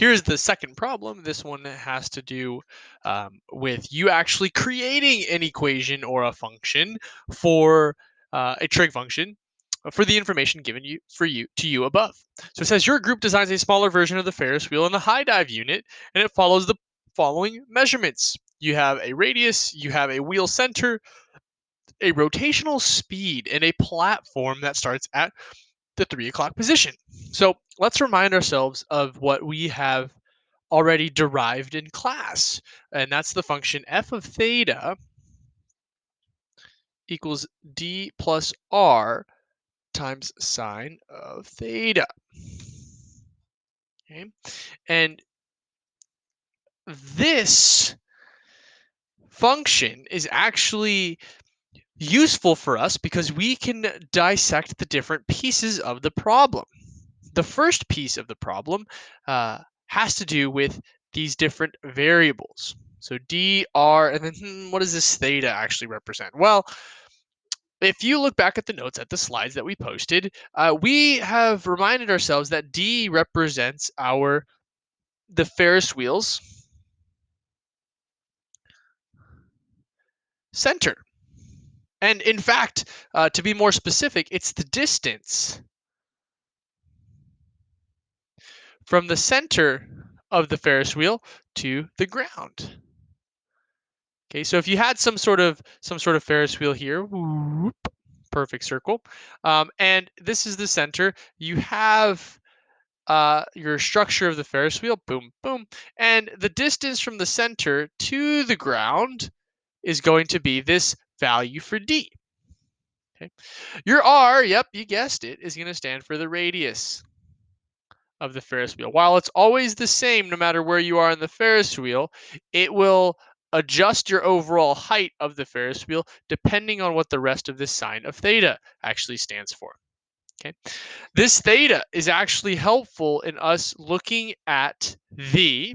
here's the second problem. This one has to do with you actually creating an equation or a function for a trig function for the information given to you above. So it says your group designs a smaller version of the Ferris wheel in the high dive unit, and it follows the following measurements. You have a radius, you have a wheel center, a rotational speed, and a platform that starts at the 3 o'clock position. So let's remind ourselves of what we have already derived in class, and that's the function f of theta equals d plus r times sine of theta. Okay, and this function is actually useful for us because we can dissect the different pieces of the problem. The first piece of the problem has to do with these different variables. So dr, and then what does this theta actually represent? Well, if you look back at the notes at the slides that we posted, we have reminded ourselves that d represents the Ferris wheel's center. And in fact, to be more specific, it's the distance from the center of the Ferris wheel to the ground. Okay, so if you had some sort of Ferris wheel here, whoop, perfect circle, and this is the center, you have your structure of the Ferris wheel, boom, boom, and the distance from the center to the ground is going to be this value for d. Okay, your r, yep, you guessed it, is going to stand for the radius of the Ferris wheel. While it's always the same no matter where you are in the Ferris wheel, it will adjust your overall height of the Ferris wheel depending on what the rest of this sine of theta actually stands for. Okay, this theta is actually helpful in us looking at the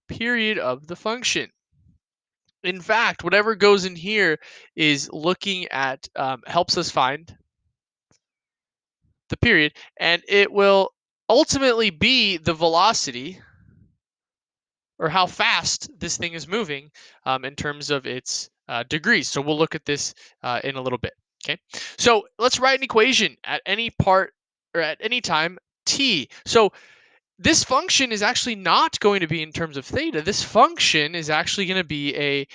period of the function. In fact, whatever goes in here is looking at helps us find the period, and it will ultimately be the velocity or how fast this thing is moving in terms of its degrees. So we'll look at this in a little bit. Okay, so let's write an equation at any part or at any time t. So this function is actually not going to be in terms of theta. This function is actually going to be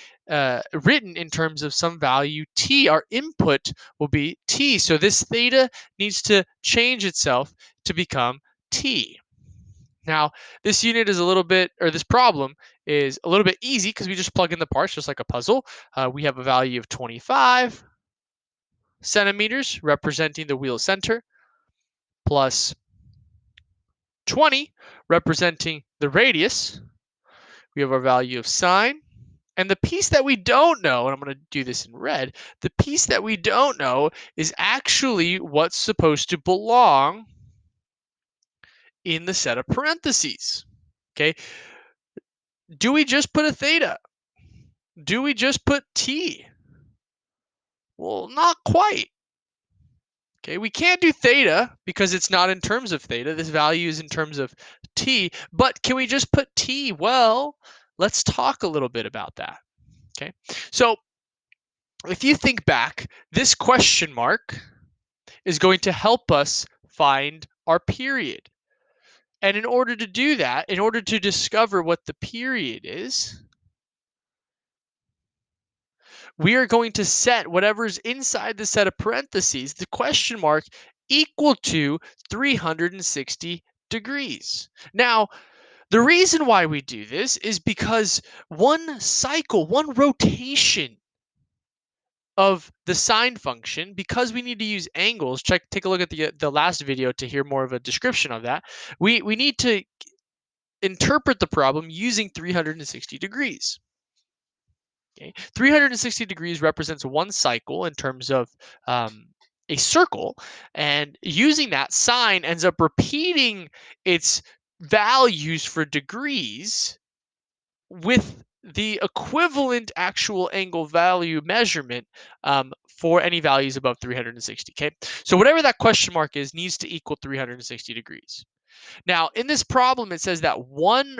written in terms of some value t. Our input will be t. So this theta needs to change itself to become t. Now, this unit is a little bit, or this problem is a little bit easy because we just plug in the parts just like a puzzle. We have a value of 25 centimeters representing the wheel center plus 20 representing the radius. We have our value of sine. And the piece that we don't know, and I'm going to do this in red, the piece that we don't know is actually what's supposed to belong in the set of parentheses. Okay, do we just put a theta? Do we just put t? Well, not quite. Okay, we can't do theta because it's not in terms of theta. This value is in terms of t, but can we just put t? Well, let's talk a little bit about that. Okay, so if you think back, this question mark is going to help us find our period. And in order to do that, in order to discover what the period is, we are going to set whatever's inside the set of parentheses, the question mark, equal to 360 degrees. Now, the reason why we do this is because one cycle, one rotation of the sine function, because we need to use angles, take a look at the last video to hear more of a description of that. We need to interpret the problem using 360 degrees. Okay, 360 degrees represents one cycle in terms of a circle, and using that, sine ends up repeating its values for degrees with the equivalent actual angle value measurement for any values above 360. Okay, so whatever that question mark is needs to equal 360 degrees. Now, in this problem, it says that one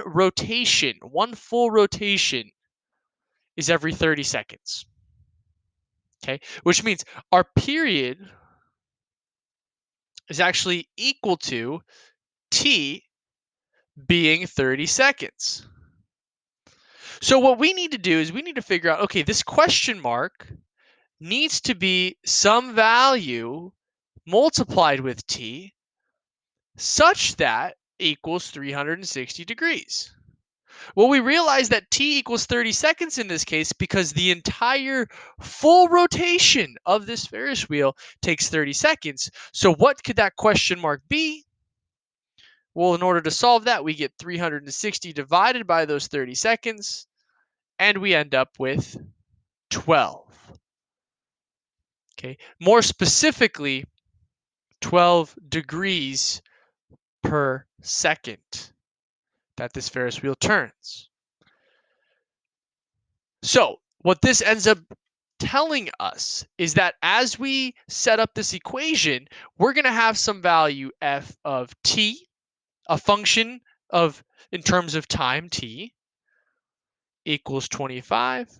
full rotation is every 30 seconds. Okay, which means our period is actually equal to t being 30 seconds. So what we need to do is we need to figure out, okay, this question mark needs to be some value multiplied with t such that equals 360 degrees. Well, we realize that t equals 30 seconds in this case because the entire full rotation of this Ferris wheel takes 30 seconds. So what could that question mark be? Well, in order to solve that, we get 360 divided by those 30 seconds, and we end up with 12. Okay, more specifically, 12 degrees per second that this Ferris wheel turns. So what this ends up telling us is that as we set up this equation, we're going to have some value f of t, a function of in terms of time t, equals 25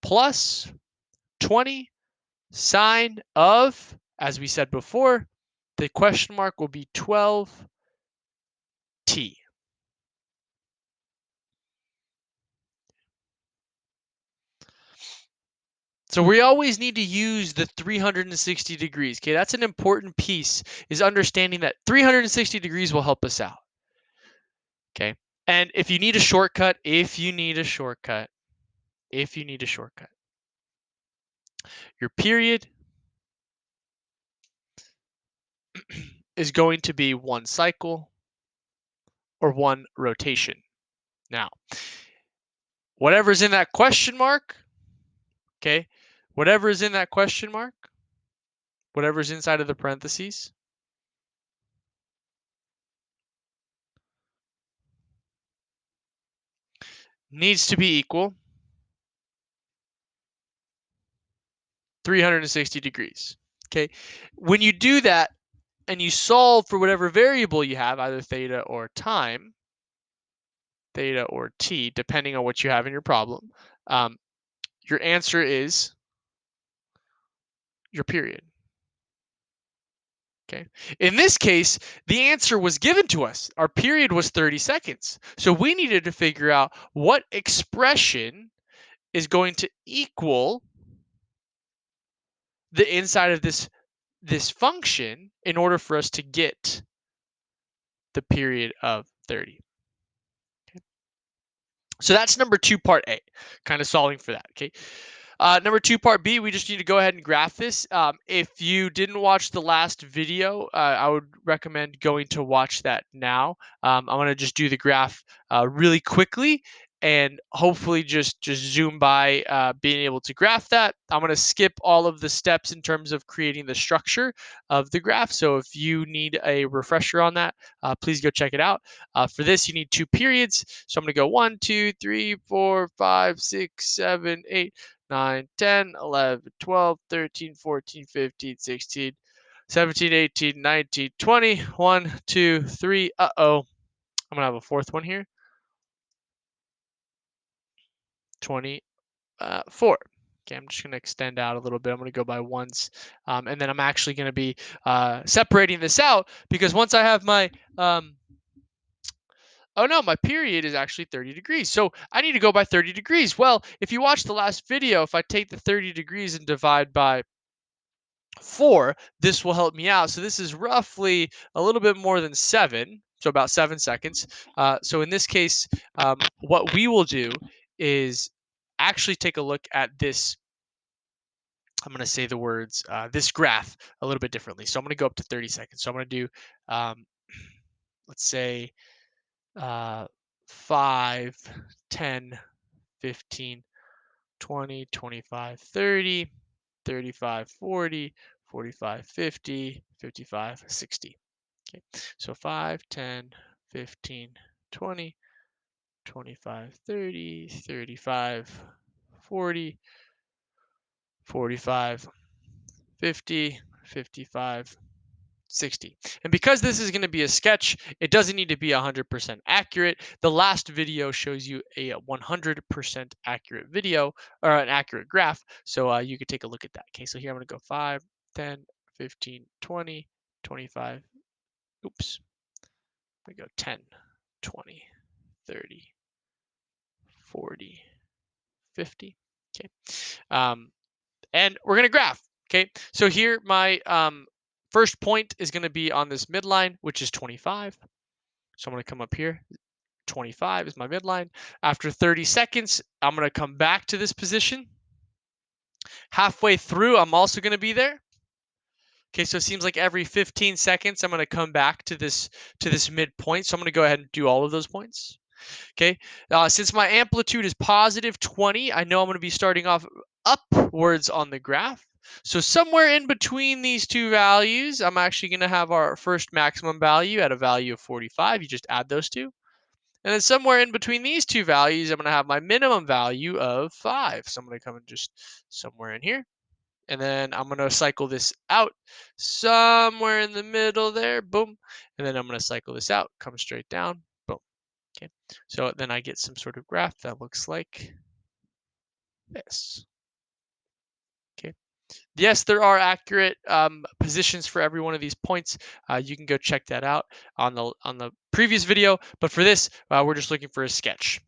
plus 20 sine of, as we said before, the question mark will be 12t. So we always need to use the 360 degrees. Okay, that's an important piece, is understanding that 360 degrees will help us out. Okay, and if you need a shortcut, your period is going to be one cycle or one rotation. Now, whatever's in that question mark, okay, whatever's in that question mark, whatever's inside of the parentheses, needs to be equal 360 degrees. Okay, when you do that and you solve for whatever variable you have, either theta or time, theta or t, depending on what you have in your problem, your answer is your period. Okay. In this case, the answer was given to us. Our period was 30 seconds. So we needed to figure out what expression is going to equal the inside of this function in order for us to get the period of 30. Okay. So that's number 2, part A, kind of solving for that. Okay. Number 2, part B, we just need to go ahead and graph this. If you didn't watch the last video, I would recommend going to watch that now. I'm going to just do the graph really quickly and hopefully just zoom by being able to graph that. I'm going to skip all of the steps in terms of creating the structure of the graph. So if you need a refresher on that, please go check it out. For this, you need 2 periods. So I'm going to go 1, 2, 3, 4, 5, 6, 7, 8. 9, 10, 11, 12, 13, 14, 15, 16, 17, 18, 19, 20, 1, 2, 3. Uh-oh. I'm going to have a fourth one here. 24. Okay, I'm just going to extend out a little bit. I'm going to go by ones. And then I'm actually going to be separating this out because once I have my oh no, my period is actually 30 degrees. So I need to go by 30 degrees. Well, if you watch the last video, if I take the 30 degrees and divide by 4, this will help me out. So this is roughly a little bit more than 7, so about 7 seconds. So in this case, what we will do is actually take a look at this. I'm going to say the words, this graph a little bit differently. So I'm going to go up to 30 seconds. So I'm going to do, let's say, 5, 10, 15, 20, 25, 30, 35, 40, 45, 50, 55, 60. Okay, so 5, 10, 15, 20, 25, 30, 35, 40, 45, 50, 55, 60. And because this is going to be a sketch, it doesn't need to be 100% accurate. The last video shows you a 100% accurate video or an accurate graph. So you could take a look at that. Okay, so here I'm going to go 5, 10, 15, 20, 25. Oops. I'm going to go 10, 20, 30, 40, 50. Okay. And we're going to graph. Okay, so here my first point is going to be on this midline, which is 25. So I'm going to come up here. 25 is my midline. After 30 seconds, I'm going to come back to this position. Halfway through, I'm also going to be there. Okay, so it seems like every 15 seconds, I'm going to come back to this midpoint. So I'm going to go ahead and do all of those points. Okay, since my amplitude is positive 20, I know I'm going to be starting off upwards on the graph. So somewhere in between these two values, I'm actually going to have our first maximum value at a value of 45. You just add those two. And then somewhere in between these two values, I'm going to have my minimum value of 5. So I'm going to come and just somewhere in here. And then I'm going to cycle this out somewhere in the middle there. Boom. And then I'm going to cycle this out, come straight down. Boom. Okay. So then I get some sort of graph that looks like this. Okay. Yes, there are accurate positions for every one of these points. You can go check that out on the previous video. But for this, we're just looking for a sketch.